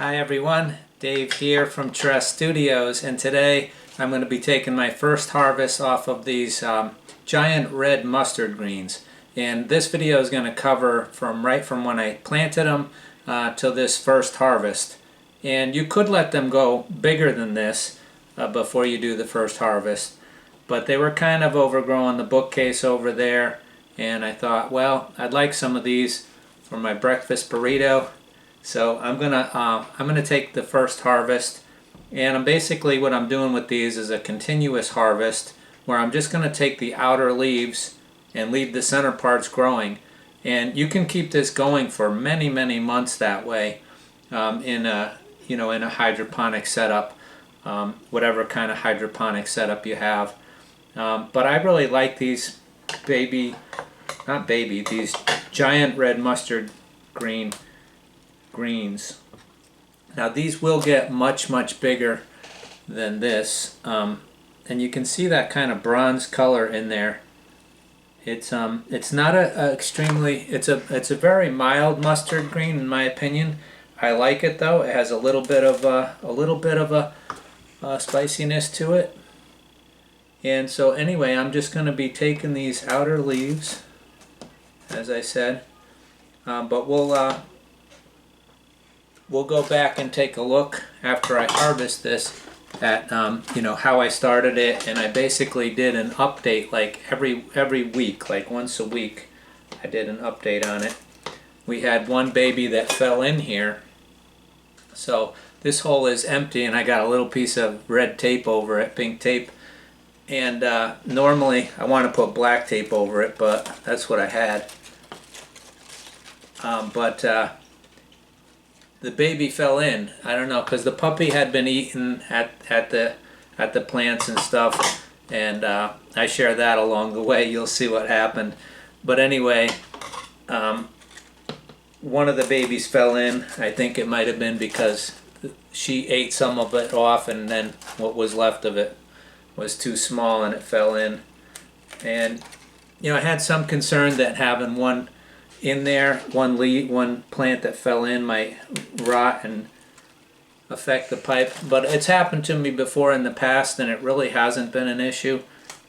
Hi everyone, Dave here from Charest Studios, and today I'm going to be taking my first harvest off of these giant red mustard greens. And this video is going to cover right from when I planted them to this first harvest. And you could let them go bigger than this before you do the first harvest, but they were kind of overgrowing the bookcase over there, and I thought, well, I'd like some of these for my breakfast burrito. So I'm gonna take the first harvest, and basically what I'm doing with these is a continuous harvest where I'm just gonna take the outer leaves and leave the center parts growing. And you can keep this going for many months that way, in a in a hydroponic setup, whatever kind of hydroponic setup you have. But I really like these these giant red mustard greens. Now these will get much bigger than this, and you can see that kind of bronze color in there. It's not it's a very mild mustard green in my opinion. I like it though. It has a little bit of a spiciness to it. And so anyway, I'm just going to be taking these outer leaves, as I said, but we'll go back and take a look after I harvest this at how I started it. And I basically did an update like every week, like once a week I did an update on it. We had one baby that fell in here, so this hole is empty, and I got a little piece of red tape over it, pink tape, and normally I want to put black tape over it, but that's what I had. The baby fell in. I don't know, because the puppy had been eating at the plants and stuff, and I share that along the way. You'll see what happened. But anyway, one of the babies fell in. I think it might have been because she ate some of it off, and then what was left of it was too small and it fell in. And I had some concern that having one in there, one plant that fell in might rot and affect the pipe, but it's happened to me before in the past and it really hasn't been an issue,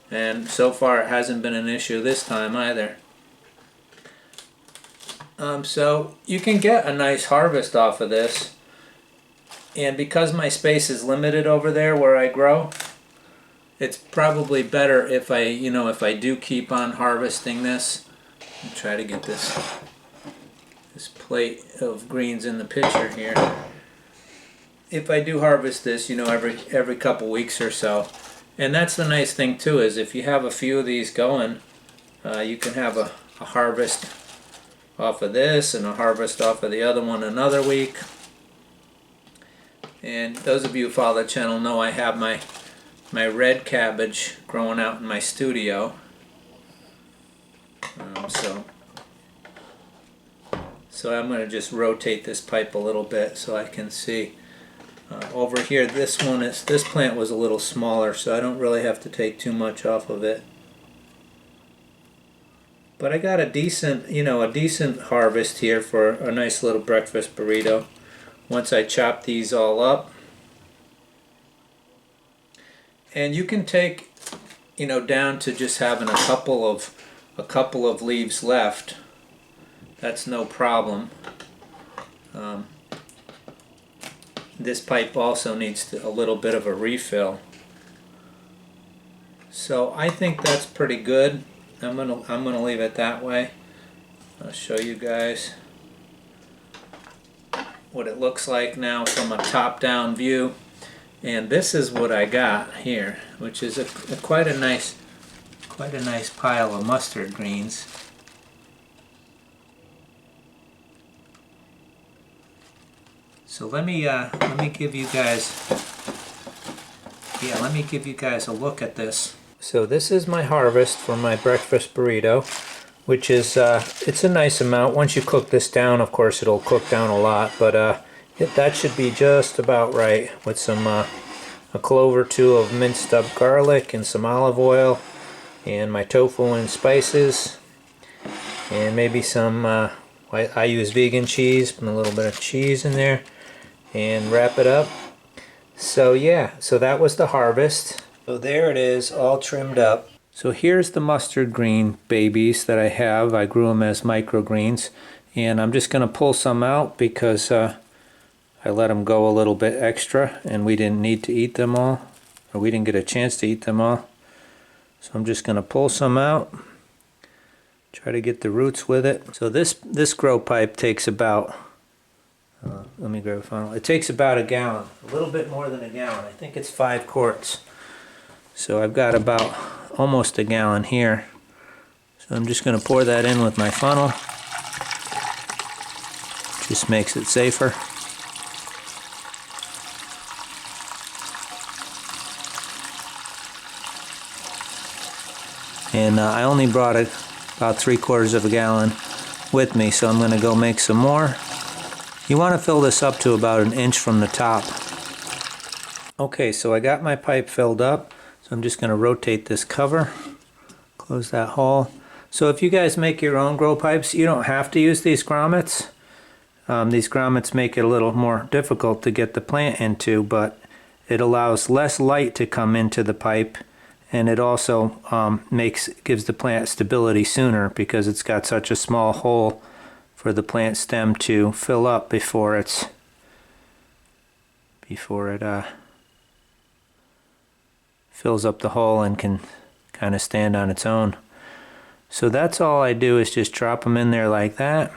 and so far it hasn't been an issue this time either. So you can get a nice harvest off of this, and because my space is limited over there where I grow, it's probably better if I do keep on harvesting this. I'll try to get this plate of greens in the picture here. If I do harvest this, every couple weeks or so. And that's the nice thing too, is if you have a few of these going, you can have a harvest off of this and a harvest off of the other one another week. And those of you who follow the channel know I have my red cabbage growing out in my studio. So I'm going to just rotate this pipe a little bit so I can see. Over here, this plant was a little smaller, so I don't really have to take too much off of it. But I got a decent harvest here for a nice little breakfast burrito. Once I chop these all up, and you can take down to just having a couple of leaves left. That's no problem. This pipe also needs a little bit of a refill. So I think that's pretty good. I'm gonna leave it that way. I'll show you guys what it looks like now from a top-down view. And this is what I got here, which is quite a nice pile of mustard greens. So let me give you guys a look at this. So this is my harvest for my breakfast burrito, which is it's a nice amount. Once you cook this down, of course it'll cook down a lot, but that should be just about right, with some a clove or two of minced up garlic and some olive oil, and my tofu and spices, and maybe some I use vegan cheese, put a little bit of cheese in there, and wrap it up. So yeah, so that was the harvest. So there it is, all trimmed up. So here's the mustard green babies that I have. I grew them as microgreens, and I'm just going to pull some out because I let them go a little bit extra and we didn't need to eat them all, or we didn't get a chance to eat them all. So I'm just going to pull some out, try to get the roots with it. So this grow pipe takes about, let me grab a funnel. It takes about a gallon, a little bit more than a gallon. I think it's 5 quarts. So I've got about almost a gallon here. So I'm just going to pour that in with my funnel. Just makes it safer. And I only brought about 3/4 of a gallon with me, so I'm going to go make some more. You want to fill this up to about 1 inch from the top. Okay, so I got my pipe filled up, so I'm just going to rotate this cover, close that hole. So if you guys make your own grow pipes, you don't have to use these grommets. These grommets make it a little more difficult to get the plant into, but it allows less light to come into the pipe, and it also gives the plant stability sooner because it's got such a small hole for the plant stem to fill up before it fills up the hole and can kind of stand on its own. So that's all I do, is just drop them in there like that.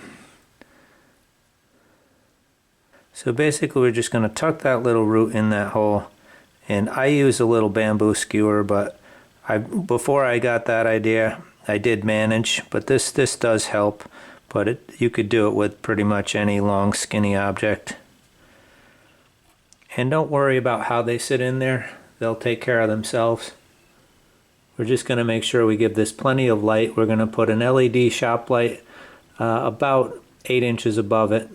So basically we're just going to tuck that little root in that hole, and I use a little bamboo skewer, but before I got that idea I did manage, but this does help, but you could do it with pretty much any long skinny object. And don't worry about how they sit in there, they'll take care of themselves. We're just going to make sure we give this plenty of light. We're going to put an LED shop light about 8 inches above it,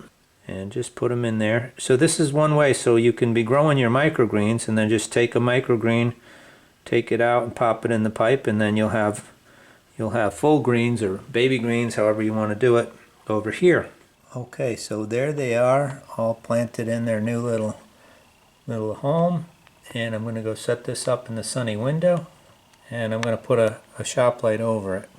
and just put them in there. So this is one way, so you can be growing your microgreens and then just take a microgreen, take it out and pop it in the pipe, and then you'll have full greens or baby greens, however you want to do it, over here. Okay, so there they are, all planted in their new little home, and I'm going to go set this up in the sunny window, and I'm going to put a shop light over it.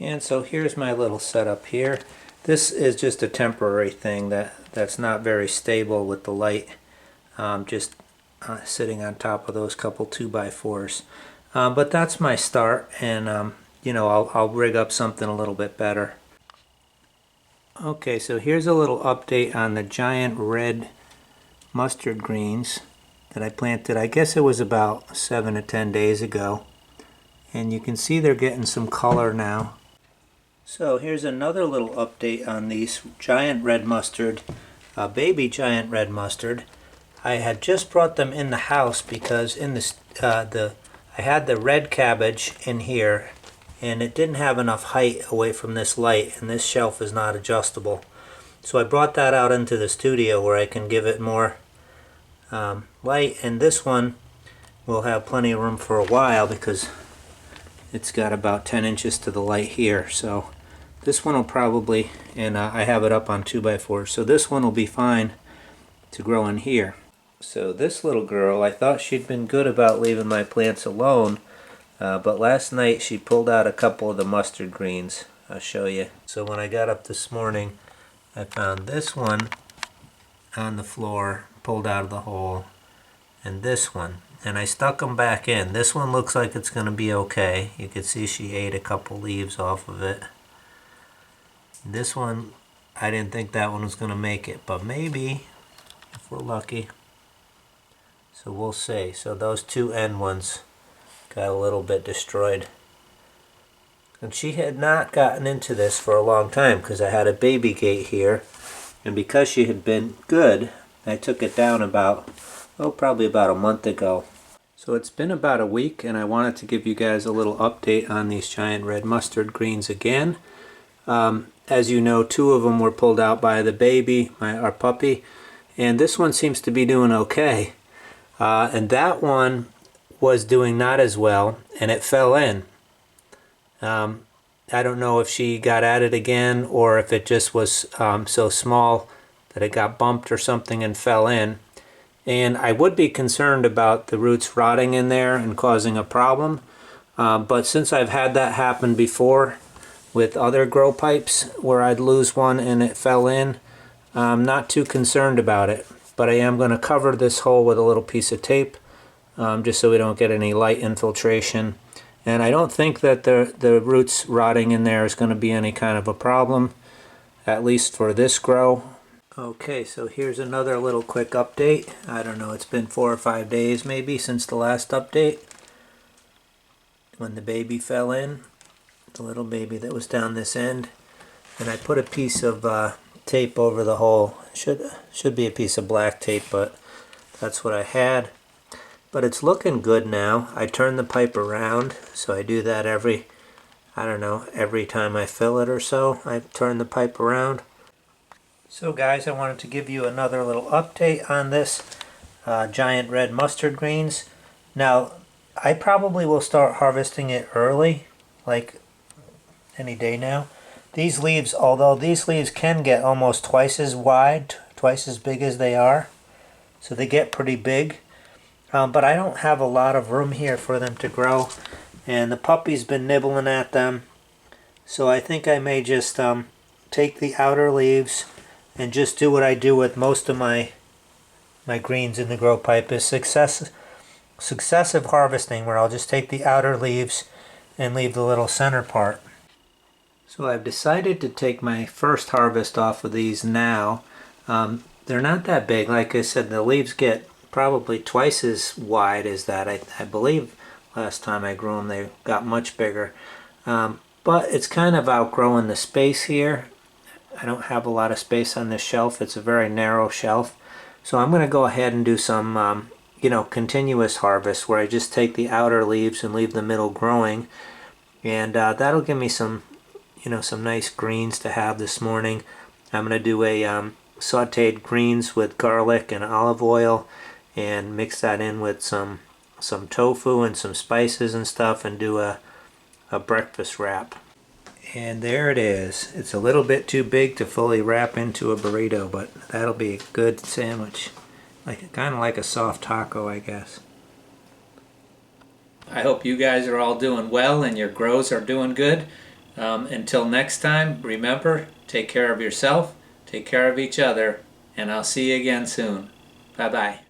And so here's my little setup here. This is just a temporary thing that's not very stable with the light, just sitting on top of those couple 2x4s. But that's my start, and you know, I'll rig up something a little bit better. Okay, so here's a little update on the giant red mustard greens that I planted. I guess it was about 7 to 10 days ago, and you can see they're getting some color now. So here's another little update on these giant red mustard, baby giant red mustard. I had just brought them in the house because in I had the red cabbage in here, and it didn't have enough height away from this light, and this shelf is not adjustable. So I brought that out into the studio where I can give it more light, and this one will have plenty of room for a while because it's got about 10 inches to the light here. So this one will probably, and I have it up on 2x4, so this one will be fine to grow in here. So this little girl, I thought she'd been good about leaving my plants alone, but last night she pulled out a couple of the mustard greens. I'll show you. So when I got up this morning, I found this one on the floor, pulled out of the hole, and this one. And I stuck them back in. This one looks like it's going to be okay. You can see she ate a couple leaves off of it. This one, I didn't think that one was going to make it, but maybe, if we're lucky. So we'll see. So those two end ones got a little bit destroyed. And she had not gotten into this for a long time because I had a baby gate here. And because she had been good, I took it down about, probably about a month ago. So it's been about a week, and I wanted to give you guys a little update on these giant red mustard greens again. As you know, 2 of them were pulled out by the baby, our puppy, and this one seems to be doing okay. And that one was doing not as well, and it fell in. I don't know if she got at it again or if it just was so small that it got bumped or something and fell in. And I would be concerned about the roots rotting in there and causing a problem. But since I've had that happen before with other grow pipes where I'd lose one and it fell in, I'm not too concerned about it. But I am going to cover this hole with a little piece of tape just so we don't get any light infiltration. And I don't think that the roots rotting in there is going to be any kind of a problem, at least for this grow. Okay, so here's another little quick update. I don't know, it's been 4 or 5 days maybe since the last update when the baby fell in, the little baby that was down this end. And I put a piece of tape over the hole. Should be a piece of black tape, but that's what I had. But it's looking good now. I turn the pipe around, so I do that every time I fill it or so. I turn the pipe around. So guys, I wanted to give you another little update on this giant red mustard greens. Now, I probably will start harvesting it early, like any day now. These leaves, although these leaves can get almost twice as wide, twice as big as they are, so they get pretty big. But I don't have a lot of room here for them to grow, and the puppy's been nibbling at them. So I think I may just take the outer leaves and just do what I do with most of my greens in the grow pipe, is successive harvesting, where I'll just take the outer leaves and leave the little center part. So I've decided to take my first harvest off of these now. They're not that big. Like I said, the leaves get probably twice as wide as that. I believe last time I grew them they got much bigger. But it's kind of outgrowing the space here. I don't have a lot of space on this shelf. It's a very narrow shelf. So I'm going to go ahead and do some continuous harvest where I just take the outer leaves and leave the middle growing. And that'll give me some nice greens to have this morning. I'm going to do a sauteed greens with garlic and olive oil and mix that in with some tofu and some spices and stuff and do a breakfast wrap. And there it is. It's a little bit too big to fully wrap into a burrito, but that'll be a good sandwich. Kind of like a soft taco, I guess. I hope you guys are all doing well and your grows are doing good. Until next time, remember, take care of yourself, take care of each other, and I'll see you again soon. Bye-bye.